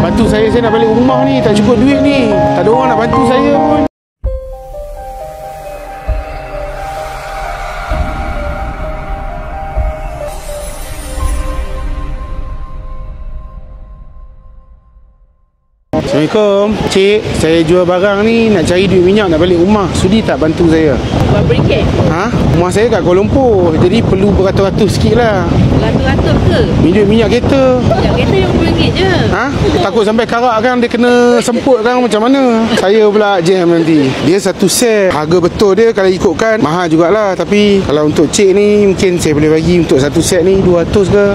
Bantu saya nak balik rumah ni. Tak cukup duit ni. Tak ada orang nak bantu saya pun. Assalamualaikum. Cik, saya jual barang ni, nak cari duit minyak nak balik rumah. Sudi tak bantu saya? Berapa ringgit? Rumah saya kat Kuala Lumpur. Jadi perlu beratus-ratus sikit lah. Beratus-ratus ke? Minyak kereta. Minyak kereta RM50 je. Takut sampai karak kan, dia kena semput kan, macam mana? Saya pula jam nanti. Dia satu set. Harga betul dia kalau ikutkan mahal jugalah. Tapi kalau untuk cik ni, mungkin saya boleh bagi untuk satu set ni 200 ke?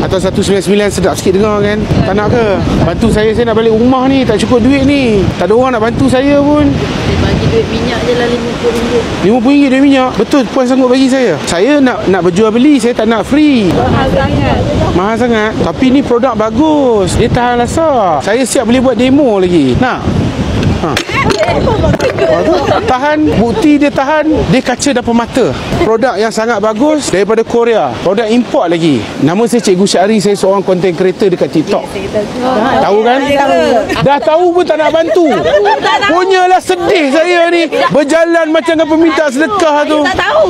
Atau 199 sedap sikit dengar kan? Tak nak ke? Bantu saya nak balik rumah ni. Tak cukup duit ni. Tak ada orang nak bantu saya pun. Saya bagi duit minyak je lah RM50. RM50 duit minyak? Betul puan sanggup bagi saya? Saya nak berjual beli. Saya tak nak free. Mahal sangat. Mahal sangat? Tapi ni produk bagus. Dia tahan lasak. Saya siap boleh buat demo lagi. Nak? Tahan. Bukti dia tahan. Dia kaca depan mata. Produk yang sangat bagus daripada Korea. Produk import lagi. Nama saya Cikgu Syahri. Saya seorang content creator dekat TikTok. Tahu kan? Dah tahu pun tak nak bantu. Punyalah sedih saya ni. Berjalan macam dengan peminta sedekah tu. Tak tahu.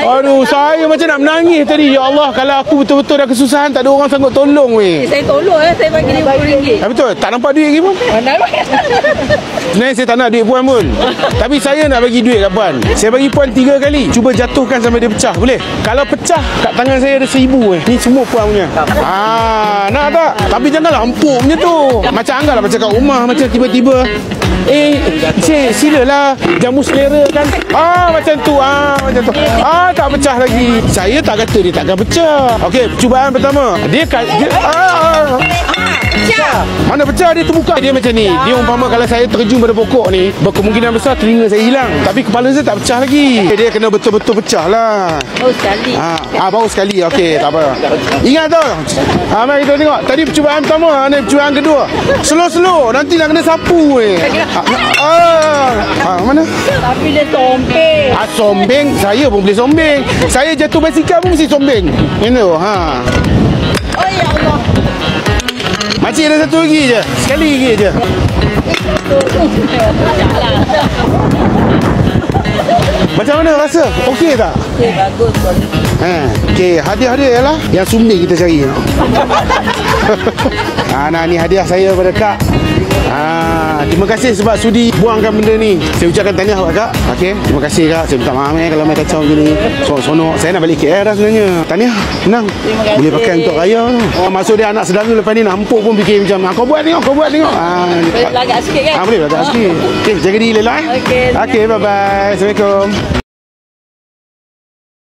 Aduh, saya macam nak menangis tadi. Ya Allah, kalau aku betul-betul dah kesusahan, tak ada orang sanggup tolong weh. Saya tolong saya bagi RM50. Betul? Tak nampak duit lagi pun? Sebenarnya saya tak nak duit puan pun. Tapi saya nak bagi duit kat puan. Saya bagi puan 3 kali. Cuba jatuhkan sampai dia pecah. Boleh? Kalau pecah, kat tangan saya ada 1000 Ni semua puan punya. Nak tak? Tapi janganlah empuk punya tu. Macam anggaplah macam kat rumah. Macam tiba-tiba cik, silalah. Jamu selera kan. Macam tu. Macam tu. Tak pecah lagi. Saya tak kata dia takkan pecah. Okey, percubaan pertama. Dia pecah. Mana pecah dia terbuka. Dia macam ni. Dia umpama kalau saya terjun pada pokok ni, berkemungkinan besar telinga saya hilang. Tapi kepala saya tak pecah lagi. Dia kena betul-betul pecah lah. Baru sekali. Baru sekali. Okey, tak apa. Ingat tau. Mari kita tengok. Tadi percubaan pertama. Ni percubaan kedua. Slow-slow. Nanti nak kena sapu ni. Mana? Tapi dia sombeng. Sombeng. Saya pun boleh sombeng. Saya jatuh basikal pun mesti sombeng. Ini oh ya Allah. Makcik ada satu lagi je. Sekali lagi je. Macam mana rasa? Okey tak? Okey, bagus. Okey, hadiah-hadiah ialah yang sumbing kita cari. Nah, ni hadiah saya pada Kak. Terima kasih sebab sudi buangkan benda ni. Saya ucapkan tahniah kat Kak. Okey, terima kasih Kak. Saya minta maaf kalau main kacau macam ni. Sonok. Saya nak balik KL dah sebenarnya. Tahniah. Menang. Boleh pakai untuk raya tu. Maksud dia anak saudara lepas ni nak empuk pun fikir macam kau buat tengok. Boleh belagak sikit kan? Boleh belagak sikit. Okey, jaga diri Lela. Okey, bye-bye. Assalamualaikum.